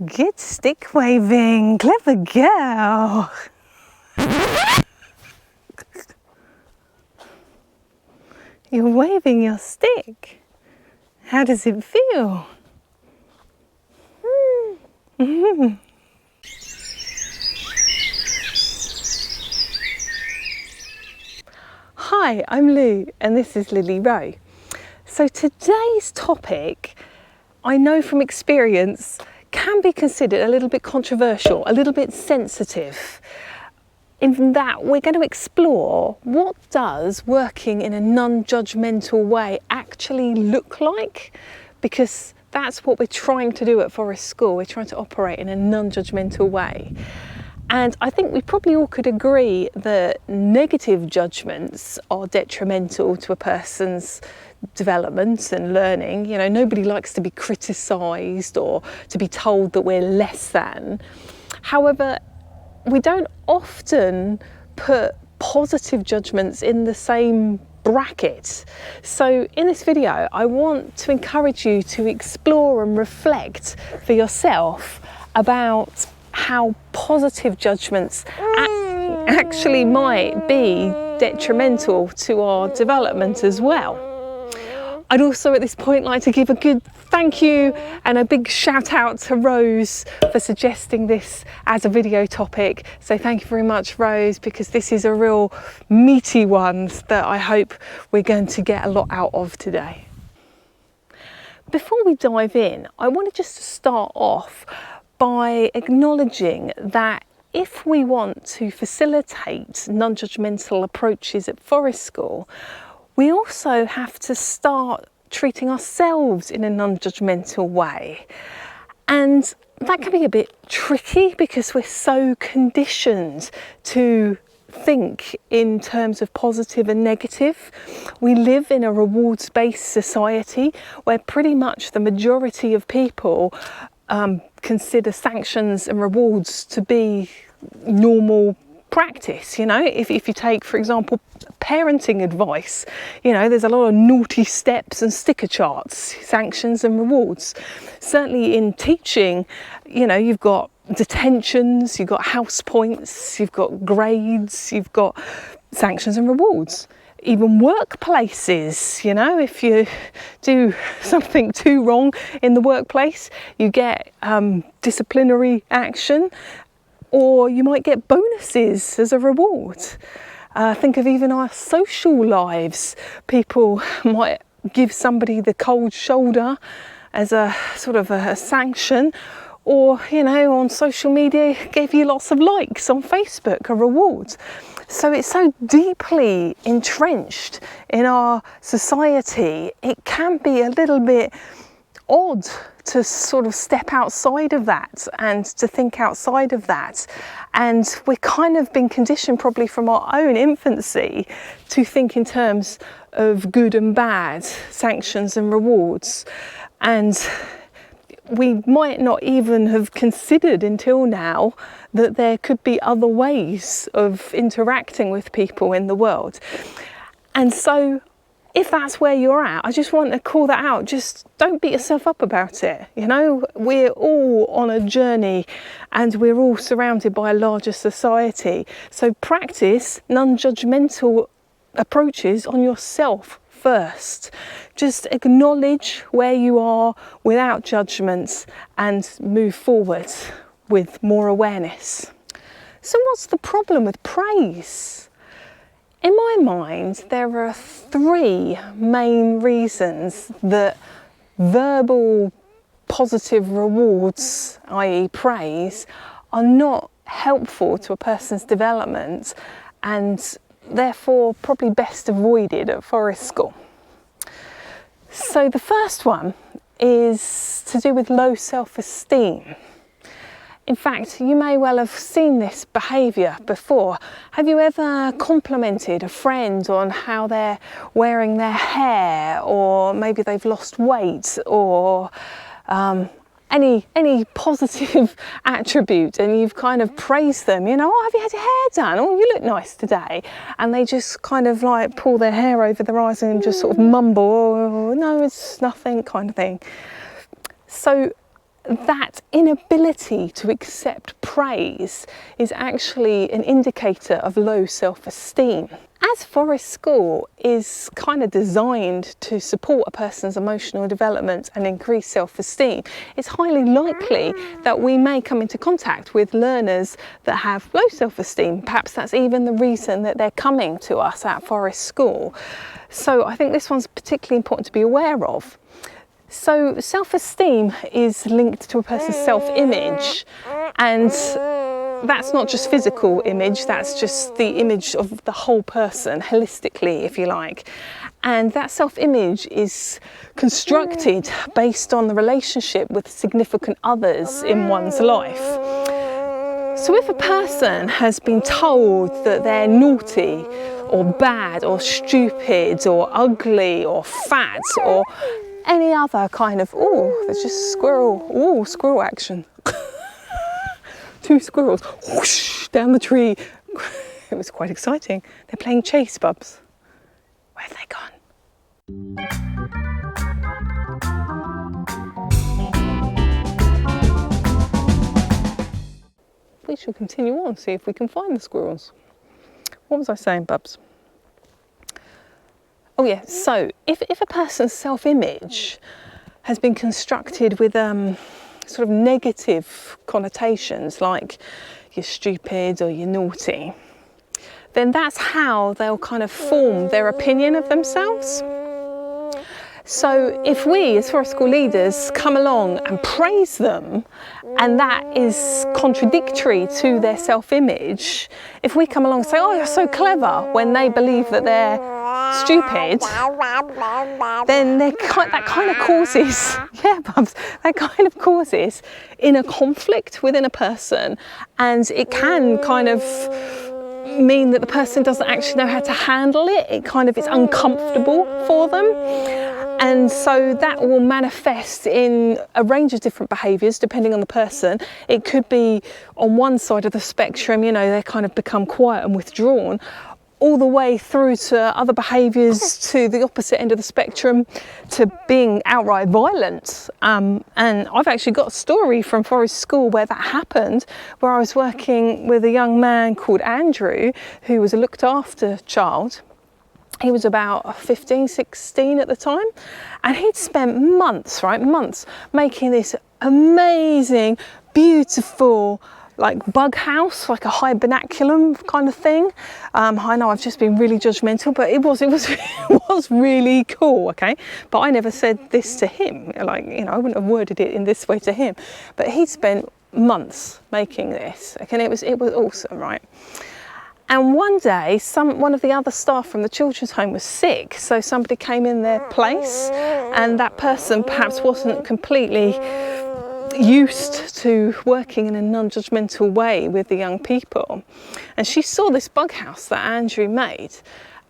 Good stick waving, clever girl. You're waving your stick. How does it feel? Hi, I'm Lou and this is Lily Rowe. So today's topic, I know from experience, can be considered a little bit controversial, a little bit sensitive, in that we're going to explore what does working in a non-judgmental way actually look like, because that's what we're trying to do at Forest School. We're trying to operate in a non-judgmental way. And I think we probably all could agree that negative judgments are detrimental to a person's development and learning. You know, nobody likes to be criticised or to be told that we're less than. However, we don't often put positive judgments in the same bracket. So in this video, I want to encourage you to explore and reflect for yourself about how positive judgments actually might be detrimental to our development as well. I'd also at this point like to give a good thank you and a big shout out to Rose for suggesting this as a video topic. So thank you very much, Rose, because this is a real meaty one that I hope we're going to get a lot out of today. Before we dive in, I wanted just to start off by acknowledging that if we want to facilitate non-judgmental approaches at Forest School, we also have to start treating ourselves in a non-judgmental way. And that can be a bit tricky because we're so conditioned to think in terms of positive and negative. We live in a rewards-based society where pretty much the majority of people consider sanctions and rewards to be normal practice. You know, if you take, for example, parenting advice, you know, there's a lot of naughty steps and sticker charts, sanctions and rewards. Certainly in teaching, you know, you've got detentions, you've got house points, you've got grades, you've got sanctions and rewards. Even workplaces, you know, if you do something too wrong in the workplace, you get disciplinary action, or you might get bonuses as a reward. Think of even our social lives. People might give somebody the cold shoulder as a sort of a sanction, or, you know, on social media, give you lots of likes on Facebook, a reward. So it's so deeply entrenched in our society, it can be a little bit odd to sort of step outside of that and to think outside of that. And we've kind of been conditioned probably from our own infancy to think in terms of good and bad, sanctions and rewards. And we might not even have considered until now that there could be other ways of interacting with people in the world. And so if that's where you're at, I just want to call that out. Just don't beat yourself up about it. You know, we're all on a journey and we're all surrounded by a larger society. So practice non-judgmental approaches on yourself first. Just acknowledge where you are without judgments and move forward with more awareness. So what's the problem with praise? In my mind, there are three main reasons that verbal positive rewards, i.e. praise, are not helpful to a person's development and therefore probably best avoided at Forest School. So the first one is to do with low self-esteem. In fact, you may well have seen this behaviour before. Have you ever complimented a friend on how they're wearing their hair, or maybe they've lost weight, or any positive attribute, and you've kind of praised them, you know, oh, have you had your hair done? Oh, you look nice today. And they just kind of like pull their hair over their eyes and just sort of mumble, oh, no, it's nothing, kind of thing. So that inability to accept praise is actually an indicator of low self-esteem. As Forest School is kind of designed to support a person's emotional development and increase self-esteem, it's highly likely that we may come into contact with learners that have low self-esteem. Perhaps that's even the reason that they're coming to us at Forest School. So I think this one's particularly important to be aware of. So self-esteem is linked to a person's self-image, and that's not just physical image, that's just the image of the whole person, holistically, if you like. And that self-image is constructed based on the relationship with significant others in one's life. So if a person has been told that they're naughty or bad or stupid or ugly or fat or any other kind of, oh, there's just squirrel action. 2 squirrels whoosh down the tree. It was quite exciting. They're playing chase, Bubs. Where have they gone? We shall continue on, see if we can find the squirrels. What was I saying, Bubs? Oh yeah, so if a person's self-image has been constructed with sort of negative connotations, like you're stupid or you're naughty, then that's how they'll kind of form their opinion of themselves. So if we as Forest School leaders come along and praise them, and that is contradictory to their self-image, if we come along and say, oh, you're so clever, when they believe that they're stupid, then that kind of causes, yeah, Bubs, that kind of causes inner conflict within a person, and it can kind of mean that the person doesn't actually know how to handle it. It's uncomfortable for them. And so that will manifest in a range of different behaviours depending on the person. It could be on one side of the spectrum, you know, they kind of become quiet and withdrawn, all the way through to other behaviours to the opposite end of the spectrum, to being outright violent. And I've actually got a story from Forest School where that happened, where I was working with a young man called Andrew, who was a looked after child. He was about 15, 16 at the time, and he'd spent months making this amazing, beautiful, like bug house, like a hibernaculum kind of thing. I know I've just been really judgmental, but it was really cool, okay? But I never said this to him, like, you know, I wouldn't have worded it in this way to him. But he'd spent months making this, okay? And it was awesome, right? And one day, one of the other staff from the children's home was sick, so somebody came in their place, and that person perhaps wasn't completely used to working in a non-judgmental way with the young people. And she saw this bug house that Andrew made,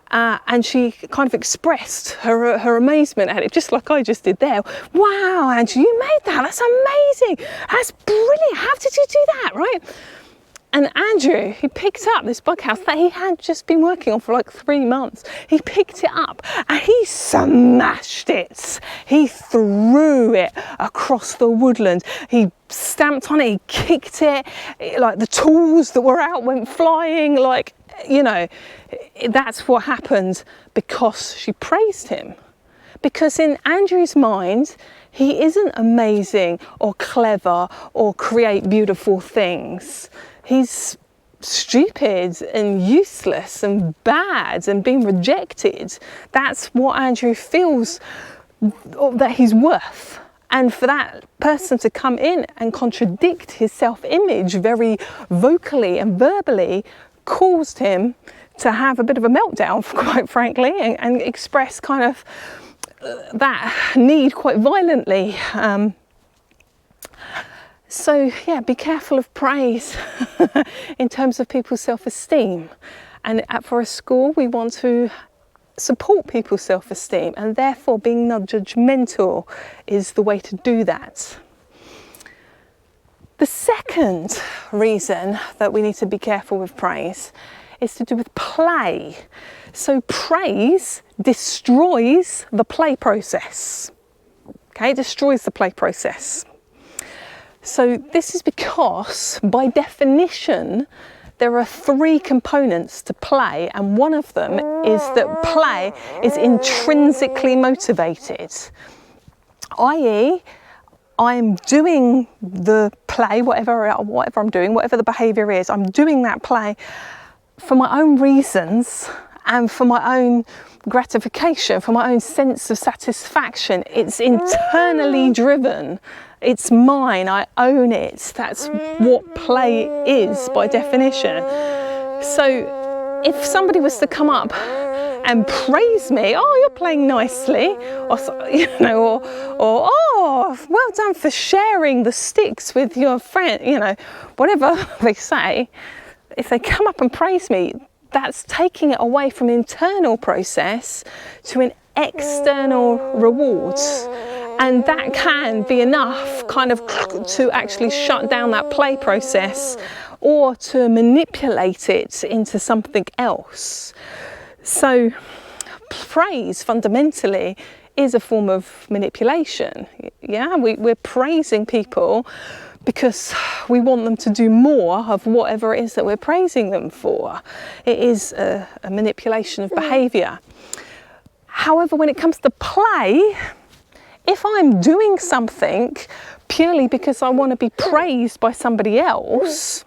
and she kind of expressed her amazement at it, just like I just did there. Wow, Andrew, you made that, that's amazing, that's brilliant, how did you do that, right? And Andrew, he picked up this bug house that he had just been working on for like 3 months. He picked it up and he smashed it. He threw it across the woodland. He stamped on it, he kicked it, like the tools that were out went flying, like, you know, that's what happened because she praised him. Because in Andrew's mind, he isn't amazing or clever or create beautiful things. He's stupid and useless and bad and being rejected. That's what Andrew feels that he's worth. And for that person to come in and contradict his self-image very vocally and verbally caused him to have a bit of a meltdown, quite frankly, and express kind of that need quite violently. So yeah, be careful of praise in terms of people's self-esteem. And at Forest School, we want to support people's self-esteem, and therefore being non-judgmental is the way to do that. The second reason that we need to be careful with praise is to do with play. So praise destroys the play process. Okay, it destroys the play process. So this is because, by definition, there are 3 components to play, and one of them is that play is intrinsically motivated, i.e., I'm doing the play, whatever I'm doing, whatever the behaviour is, I'm doing that play for my own reasons and for my own gratification, for my own sense of satisfaction. It's internally driven. It's mine, I own it. That's what play is by definition. So if somebody was to come up and praise me, oh, you're playing nicely, or oh, well done for sharing the sticks with your friend, whatever they say, if they come up and praise me, that's taking it away from internal process to an external reward. And that can be enough kind of to actually shut down that play process or to manipulate it into something else. So praise fundamentally is a form of manipulation. Yeah, we're praising people because we want them to do more of whatever it is that we're praising them for. It is a manipulation of behaviour. However, when it comes to play, if I'm doing something purely because I want to be praised by somebody else,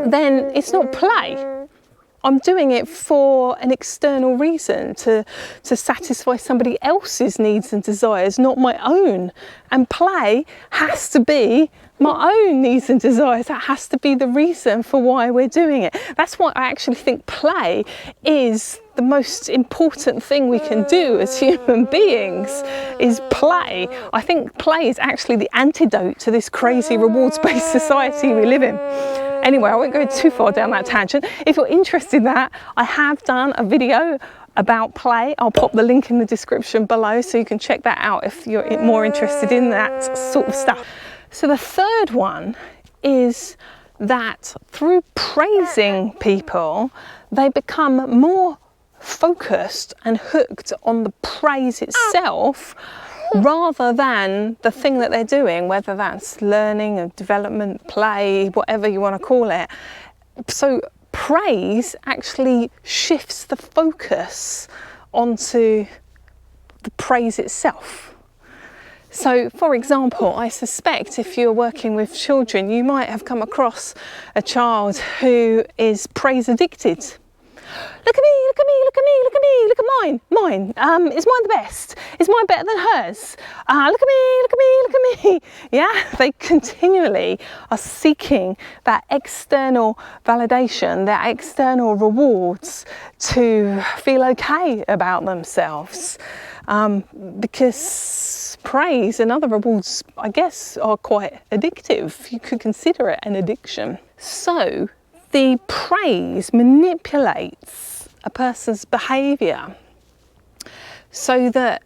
then it's not play. I'm doing it for an external reason, to satisfy somebody else's needs and desires, not my own. And play has to be my own needs and desires. That has to be the reason for why we're doing it. That's why I actually think play is the most important thing we can do as human beings, is play. I think play is actually the antidote to this crazy rewards-based society we live in. Anyway, I won't go too far down that tangent. If you're interested in that, I have done a video about play. I'll pop the link in the description below so you can check that out if you're more interested in that sort of stuff. So the third one is that through praising people, they become more focused and hooked on the praise itself rather than the thing that they're doing, whether that's learning or development, play, whatever you want to call it. So praise actually shifts the focus onto the praise itself. So, for example, I suspect if you're working with children, you might have come across a child who is praise addicted. Look at me, look at me, look at me, look at me, look at mine. Is mine the best? Is mine better than hers? Look at me, look at me, look at me. Yeah, they continually are seeking that external validation, that external rewards to feel okay about themselves. Because praise and other rewards, I guess, are quite addictive. You could consider it an addiction. So the praise manipulates a person's behaviour so that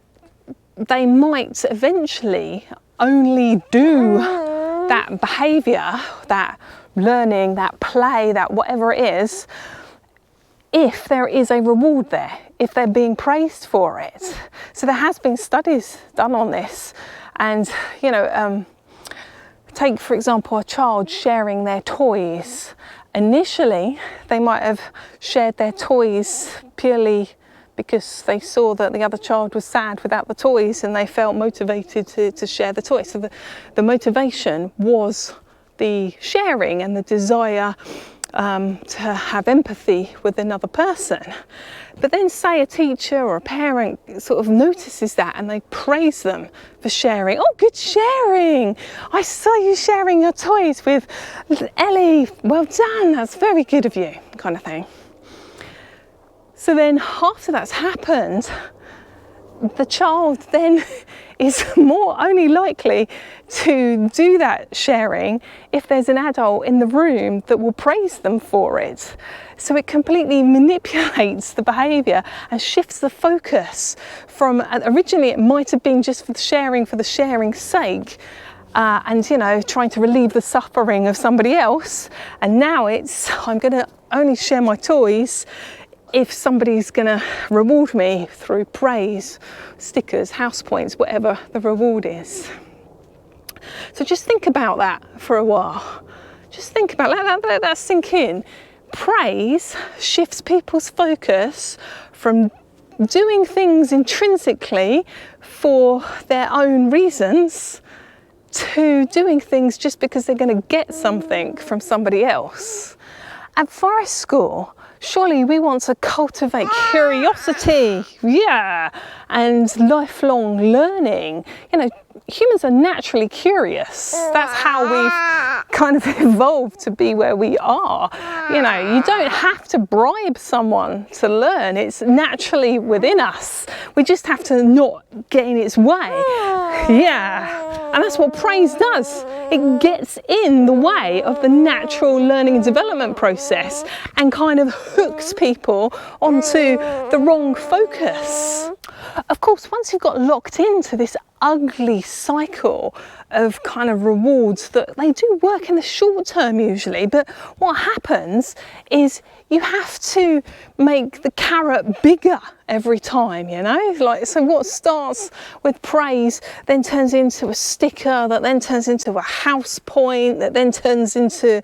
they might eventually only do that behaviour, that learning, that play, that whatever it is, if there is a reward there, if they're being praised for it. So there has been studies done on this, and take for example a child sharing their toys. Initially they might have shared their toys purely because they saw that the other child was sad without the toys and they felt motivated to share the toys. So the motivation was the sharing and the desire to have empathy with another person. But then say a teacher or a parent sort of notices that and they praise them for sharing. Oh, good sharing. I saw you sharing your toys with Ellie. Well done, that's very good of you, kind of thing. So then after that's happened, the child then is more only likely to do that sharing if there's an adult in the room that will praise them for it. So it completely manipulates the behaviour and shifts the focus from, originally it might have been just for the sharing's sake, and trying to relieve the suffering of somebody else, and now it's, I'm going to only share my toys if somebody's going to reward me through praise, stickers, house points, whatever the reward is. So just think about that for a while. Just think about that, let that sink in. Praise shifts people's focus from doing things intrinsically for their own reasons to doing things just because they're going to get something from somebody else. At Forest School, surely we want to cultivate curiosity, and lifelong learning. You know, humans are naturally curious. That's how we've kind of evolved to be where we are. You know, you don't have to bribe someone to learn. It's naturally within us. We just have to not get in its way. And that's what praise does. It gets in the way of the natural learning and development process and kind of hooks people onto the wrong focus. Of course, once you've got locked into this ugly cycle of kind of rewards that they do work in the short term usually, but what happens is you have to make the carrot bigger every time, you know, like, so what starts with praise then turns into a sticker, that then turns into a house point, that then turns into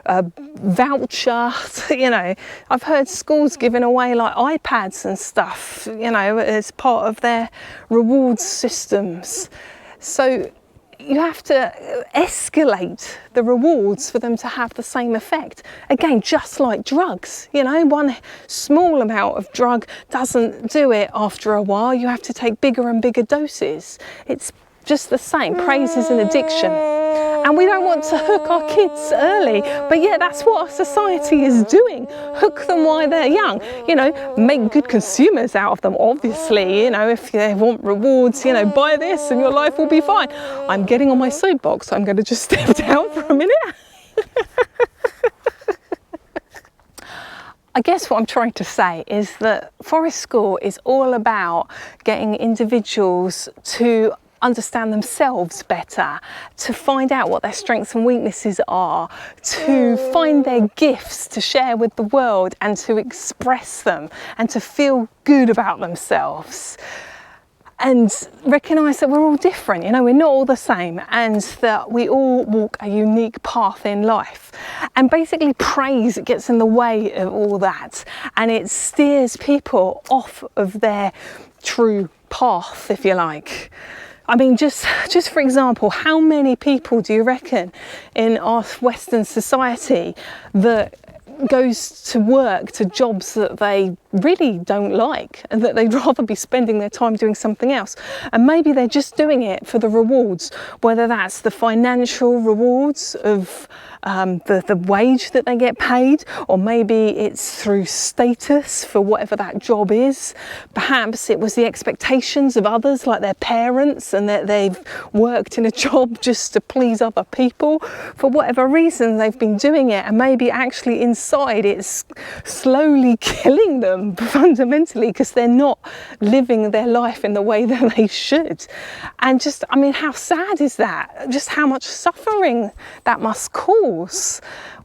a voucher. You know, I've heard schools giving away like iPads and stuff, you know, as part of their rewards systems. So you have to escalate the rewards for them to have the same effect. Again, just like drugs, you know, one small amount of drug doesn't do it after a while. You have to take bigger and bigger doses. It's just the same. Praise is an addiction. And we don't want to hook our kids early, but yeah, that's what our society is doing. Hook them while they're young, you know, make good consumers out of them, obviously, you know, if they want rewards, you know, buy this and your life will be fine. I'm getting on my soapbox, so I'm going to just step down for a minute. I guess what I'm trying to say is that Forest School is all about getting individuals to understand themselves better, to find out what their strengths and weaknesses are, to find their gifts to share with the world and to express them and to feel good about themselves. And recognise that we're all different, you know, we're not all the same, and that we all walk a unique path in life. And basically praise gets in the way of all that, and it steers people off of their true path, if you like. I mean, just for example, how many people do you reckon in our Western society that goes to work to jobs that they really don't like and that they'd rather be spending their time doing something else? And maybe they're just doing it for the rewards, whether that's the financial rewards of the wage that they get paid, or maybe it's through status for whatever that job is. Perhaps it was the expectations of others, like their parents, and that they've worked in a job just to please other people. For whatever reason, they've been doing it, and maybe actually inside it's slowly killing them fundamentally because they're not living their life in the way that they should. And just, I mean, how sad is that? Just how much suffering that must cause.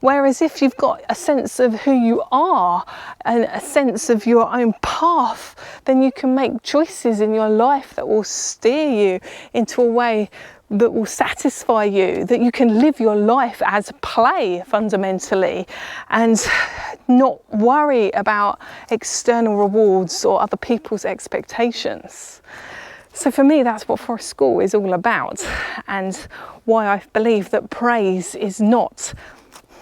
Whereas if you've got a sense of who you are and a sense of your own path, then you can make choices in your life that will steer you into a way that will satisfy you, that you can live your life as play fundamentally and not worry about external rewards or other people's expectations. So for me, that's what Forest School is all about, and why I believe that praise is not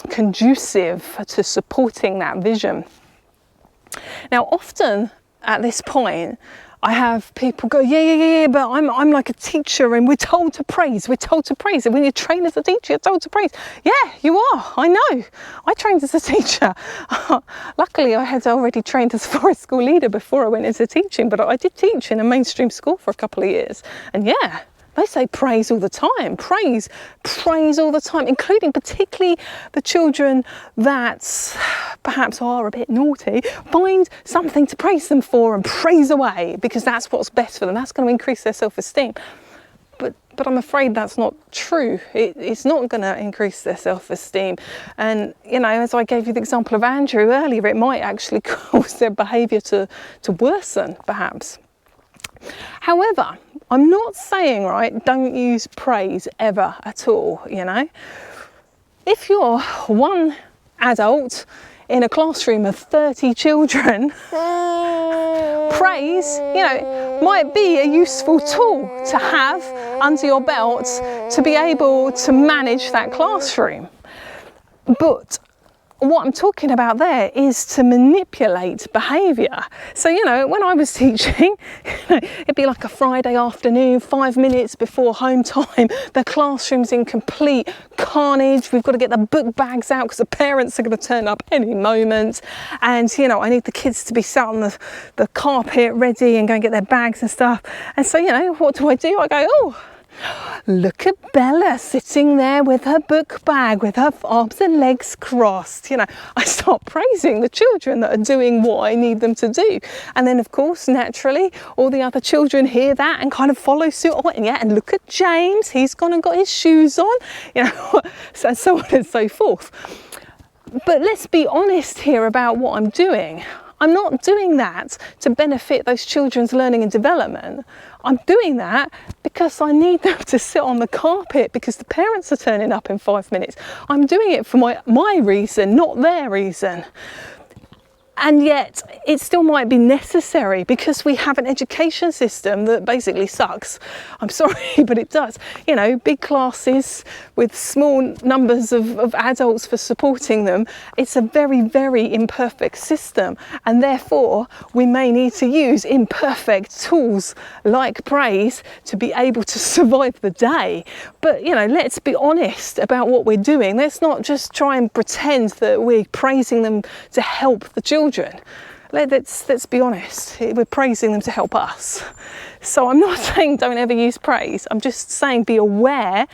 conducive to supporting that vision. Now, often at this point, I have people go, yeah, but I'm like a teacher and we're told to praise. And when you train as a teacher, you're told to praise. Yeah, you are. I know. I trained as a teacher. Luckily, I had already trained as a Forest School leader before I went into teaching, but I did teach in a mainstream school for a couple of years. And yeah, they say praise all the time, praise all the time, including particularly the children that perhaps are a bit naughty. Find something to praise them for and praise away, because that's what's best for them. That's going to increase their self-esteem. But I'm afraid that's not true. It's not going to increase their self-esteem. And, you know, as I gave you the example of Andrew earlier, it might actually cause their behaviour to worsen, perhaps. However, I'm not saying, right, don't use praise ever at all, you know. If you're one adult in a classroom of 30 children, praise, you know, might be a useful tool to have under your belt to be able to manage that classroom. But what I'm talking about there is to manipulate behaviour. So, you know, when I was teaching, it'd be like a Friday afternoon, 5 minutes before home time, the classroom's in complete carnage. We've got to get the book bags out because the parents are going to turn up any moment. And, you know, I need the kids to be sat on the carpet ready and go and get their bags and stuff. And so, you know, what do? I go, oh, look at Bella sitting there with her book bag, with her arms and legs crossed. You know, I start praising the children that are doing what I need them to do. And then, of course, naturally, all the other children hear that and kind of follow suit. Oh, and yeah, and look at James, he's gone and got his shoes on, you know, so on and so forth. But let's be honest here about what I'm doing. I'm not doing that to benefit those children's learning and development. I'm doing that because I need them to sit on the carpet because the parents are turning up in 5 minutes. I'm doing it for my reason, not their reason. And yet it still might be necessary because we have an education system that basically sucks. I'm sorry, but it does. You know, big classes with small numbers of adults for supporting them. It's a very, very imperfect system. And therefore, we may need to use imperfect tools like praise to be able to survive the day. But, you know, let's be honest about what we're doing. Let's not just try and pretend that we're praising them to help the children. Let's be honest, we're praising them to help us. So I'm not saying don't ever use praise. I'm just saying be aware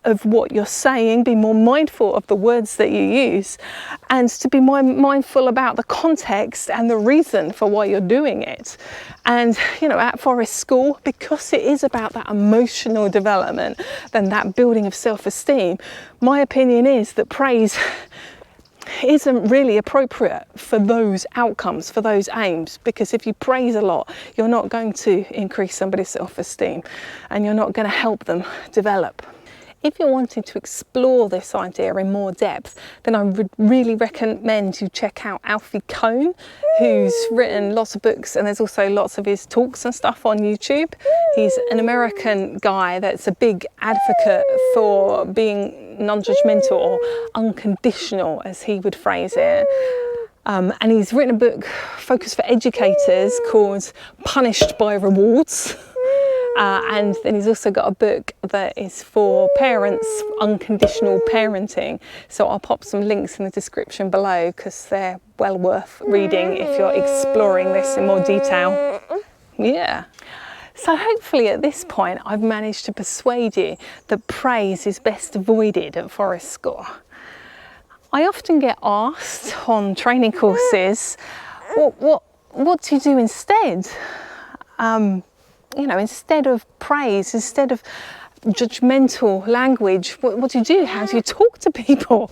of what you're saying, be more mindful of the words that you use, and to be more mindful about the context and the reason for why you're doing it. And, you know, at Forest School, because it is about that emotional development and that building of self-esteem, my opinion is that praise isn't really appropriate for those outcomes, for those aims, because if you praise a lot, you're not going to increase somebody's self-esteem and you're not going to help them develop. If you're wanting to explore this idea in more depth, then I would really recommend you check out Alfie Kohn, who's written lots of books, and there's also lots of his talks and stuff on YouTube. He's an American guy that's a big advocate for being non-judgmental or unconditional, as he would phrase it. And he's written a book focused for educators called Punished by Rewards. And then he's also got a book that is for parents, unconditional parenting. So I'll pop some links in the description below because they're well worth reading if you're exploring this in more detail. Yeah. So hopefully at this point I've managed to persuade you that praise is best avoided at Forest School. I often get asked on training courses, what do you do instead? You know, instead of praise, instead of judgmental language, what do you do? How do you talk to people?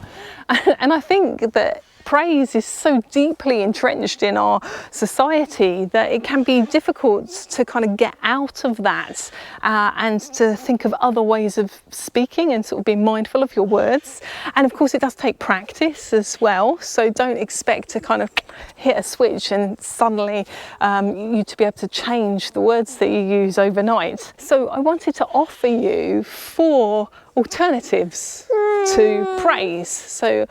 And I think that praise is so deeply entrenched in our society that it can be difficult to kind of get out of that and to think of other ways of speaking and sort of be mindful of your words. And of course it does take practice as well, so don't expect to kind of hit a switch and suddenly you to be able to change the words that you use overnight. So I wanted to offer you 4 alternatives to praise. So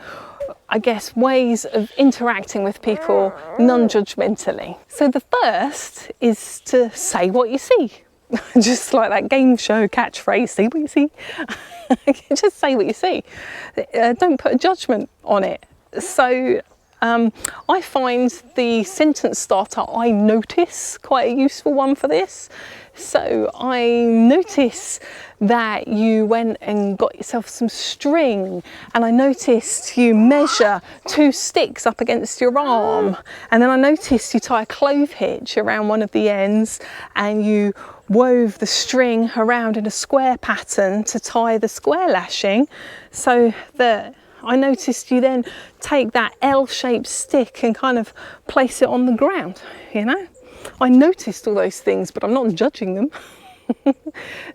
I guess ways of interacting with people non-judgmentally. So the first is to say what you see. Just like that game show catchphrase, see what you see. Just say what you see. Don't put a judgment on it. So I find the sentence starter I notice quite a useful one for this. So I notice that you went and got yourself some string, and I noticed you measure 2 sticks up against your arm, and then I noticed you tie a clove hitch around one of the ends and you wove the string around in a square pattern to tie the square lashing, so that I noticed you then take that L-shaped stick and kind of place it on the ground, you know. I noticed all those things, but I'm not judging them.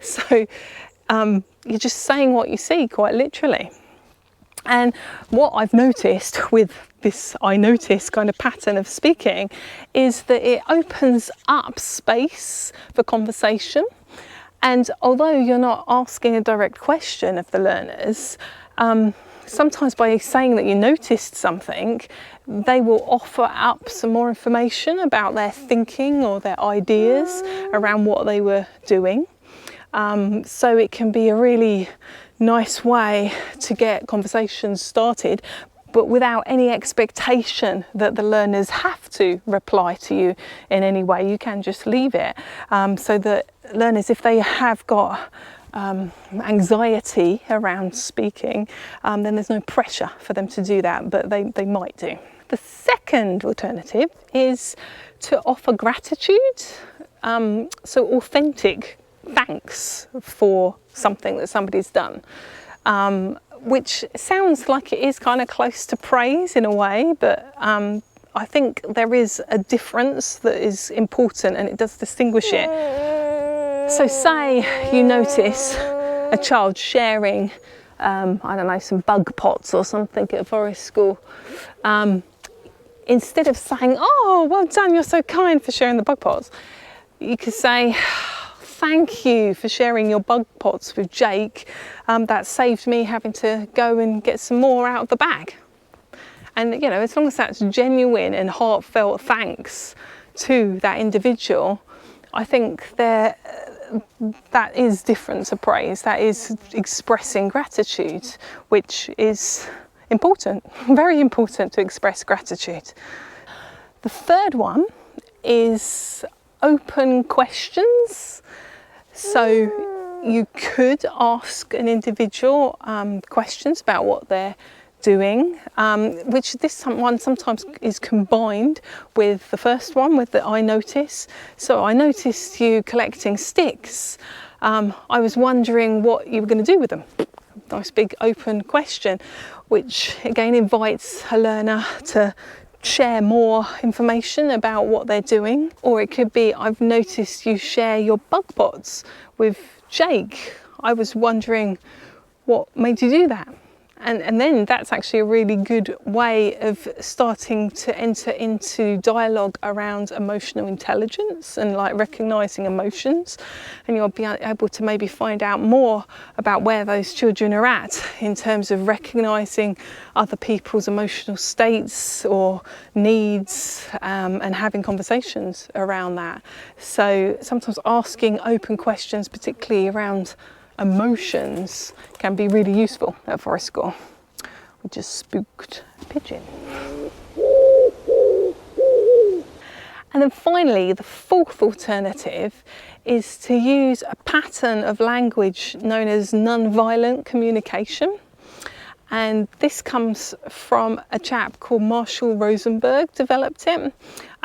So you're just saying what you see, quite literally. And what I've noticed with this I notice kind of pattern of speaking is that it opens up space for conversation. And although you're not asking a direct question of the learners, sometimes by saying that you noticed something, they will offer up some more information about their thinking or their ideas around what they were doing. So it can be a really nice way to get conversations started, but without any expectation that the learners have to reply to you in any way. You can just leave it, so that learners, if they have got anxiety around speaking, then there's no pressure for them to do that, but they might do. The second alternative is to offer gratitude, so authentic thanks for something that somebody's done, which sounds like it is kind of close to praise in a way, but I think there is a difference that is important and it does distinguish it. So say you notice a child sharing, I don't know, some bug pots or something at forest school. Instead of saying, "Oh, well done, you're so kind for sharing the bug pots," you could say, "Thank you for sharing your bug pots with Jake. That saved me having to go and get some more out of the bag." And you know, as long as that's genuine and heartfelt thanks to that individual, I think that is different to praise. That is expressing gratitude, which is important, very important to express gratitude. The third one is open questions. So you could ask an individual questions about what they're doing, which this one sometimes is combined with the first one, with the I notice. So I noticed you collecting sticks. I was wondering what you were going to do with them. Nice big open question, which again invites a learner to share more information about what they're doing. Or it could be, I've noticed you share your bug pots with Jake. I was wondering what made you do that. And then that's actually a really good way of starting to enter into dialogue around emotional intelligence and like recognizing emotions. And you'll be able to maybe find out more about where those children are at in terms of recognizing other people's emotional states or needs, and having conversations around that. So sometimes asking open questions, particularly around emotions, can be really useful at forest school. We just spooked a pigeon. And then finally, the fourth alternative is to use a pattern of language known as non-violent communication. And this comes from a chap called Marshall Rosenberg, developed it.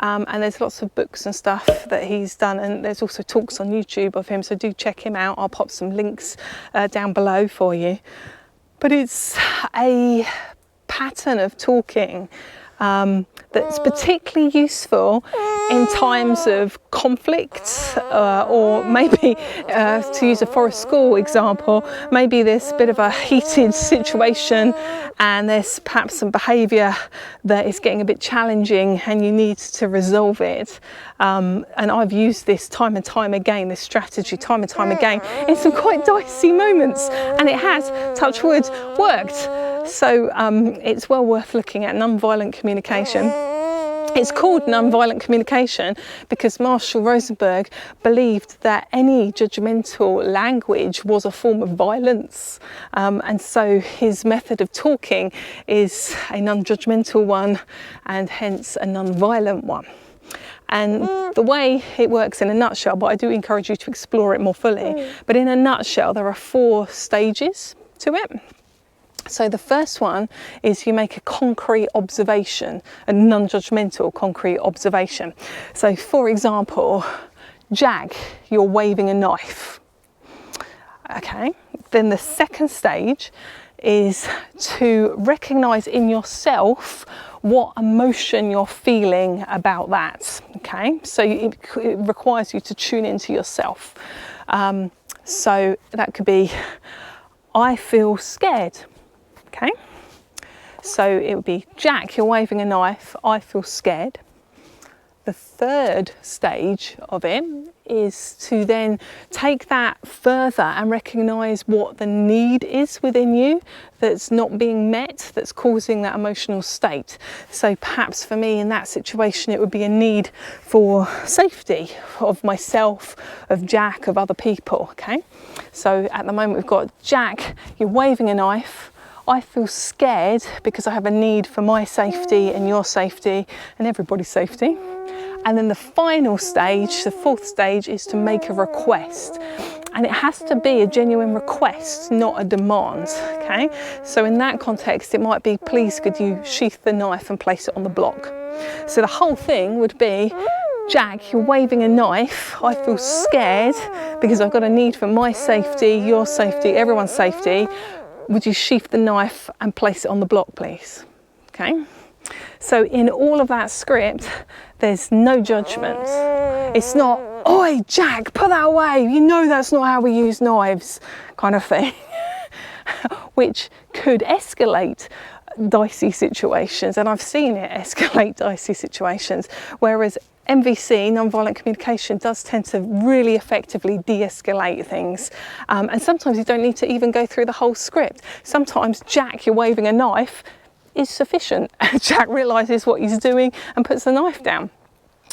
And there's lots of books and stuff that he's done, and there's also talks on YouTube of him, so do check him out. I'll pop some links down below for you. But it's a pattern of talking that's particularly useful in times of conflict, or maybe, to use a forest school example, maybe there's a bit of a heated situation and there's perhaps some behaviour that is getting a bit challenging and you need to resolve it. And I've used this time and time again, this strategy time and time again, in some quite dicey moments, and it has, touch wood, worked. So it's well worth looking at non-violent communication. It's called non-violent communication because Marshall Rosenberg believed that any judgmental language was a form of violence. And so his method of talking is a non-judgmental one and hence a non-violent one. And the way it works in a nutshell, but I do encourage you to explore it more fully, but in a nutshell there are 4 stages to it. So the first one is you make a concrete observation, a non-judgmental concrete observation. So for example, Jack, you're waving a knife. Okay, then the second stage is to recognise in yourself what emotion you're feeling about that. Okay, so it requires you to tune into yourself. So that could be, I feel scared. Okay, so it would be, Jack, you're waving a knife, I feel scared. The third stage of it is to then take that further and recognise what the need is within you that's not being met, that's causing that emotional state. So perhaps for me in that situation it would be a need for safety of myself, of Jack, of other people. Okay, so at the moment we've got, Jack, you're waving a knife, I feel scared because I have a need for my safety and your safety and everybody's safety. And then the final stage, the fourth stage, is to make a request. And it has to be a genuine request, not a demand, okay? So in that context, it might be, please could you sheath the knife and place it on the block? So the whole thing would be, Jack, you're waving a knife, I feel scared because I've got a need for my safety, your safety, everyone's safety. Would you sheath the knife and place it on the block, please? Okay? So in all of that script, there's no judgment. It's not, oi, Jack, put that away. You know that's not how we use knives, kind of thing, which could escalate dicey situations. And I've seen it escalate dicey situations, whereas NVC, non-violent communication, does tend to really effectively de-escalate things. And sometimes you don't need to even go through the whole script. Sometimes, Jack, you're waving a knife, is sufficient. Jack realises what he's doing and puts the knife down.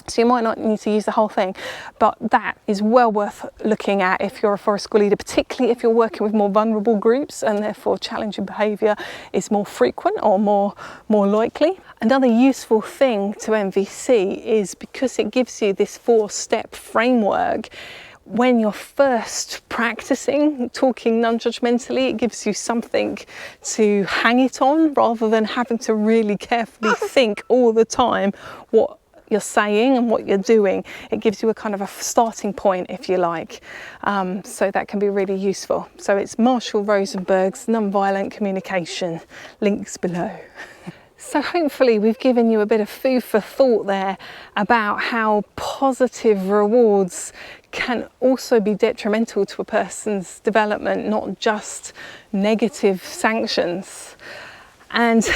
So you might not need to use the whole thing, but that is well worth looking at if you're a forest school leader, particularly if you're working with more vulnerable groups and therefore challenging behaviour is more frequent or more likely. Another useful thing to NVC is because it gives you this 4-step framework. When you're first practicing talking non-judgmentally, it gives you something to hang it on rather than having to really carefully think all the time what you're saying and what you're doing. It gives you a kind of a starting point, if you like. So that can be really useful. So it's Marshall Rosenberg's Nonviolent Communication, links below. So hopefully we've given you a bit of food for thought there about how positive rewards can also be detrimental to a person's development, not just negative sanctions. And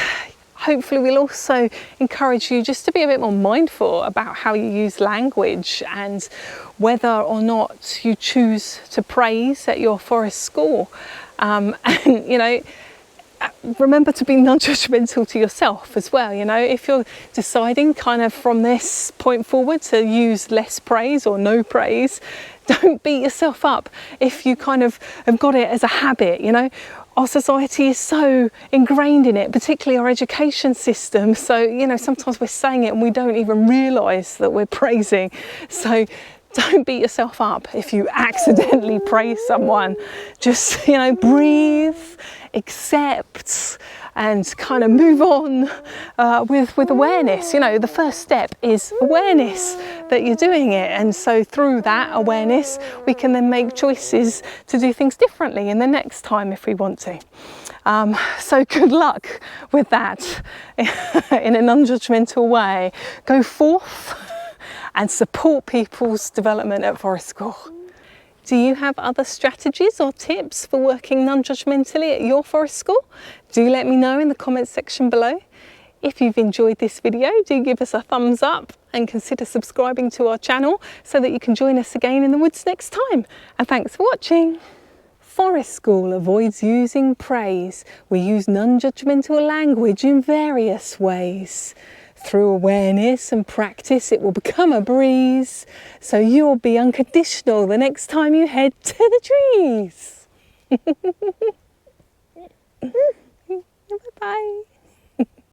hopefully we'll also encourage you just to be a bit more mindful about how you use language and whether or not you choose to praise at your forest school. And, you know, remember to be non-judgmental to yourself as well. You know, if you're deciding kind of from this point forward to use less praise or no praise, don't beat yourself up if you kind of have got it as a habit. You know, our society is so ingrained in it, particularly our education system. So, you know, sometimes we're saying it and we don't even realise that we're praising. So don't beat yourself up if you accidentally praise someone. Just, you know, breathe, accept, and kind of move on with awareness. You know, the first step is awareness that you're doing it, and so through that awareness we can then make choices to do things differently in the next time if we want to. So good luck with that in a non-judgmental way. Go forth and support people's development at forest school. Do you have other strategies or tips for working non-judgmentally at your forest school? Do let me know in the comments section below. If you've enjoyed this video, do give us a thumbs up and consider subscribing to our channel so that you can join us again in the woods next time. And thanks for watching. Forest School avoids using praise. We use non-judgmental language in various ways. Through awareness and practice, it will become a breeze, so you'll be unconditional the next time you head to the trees. Bye-bye.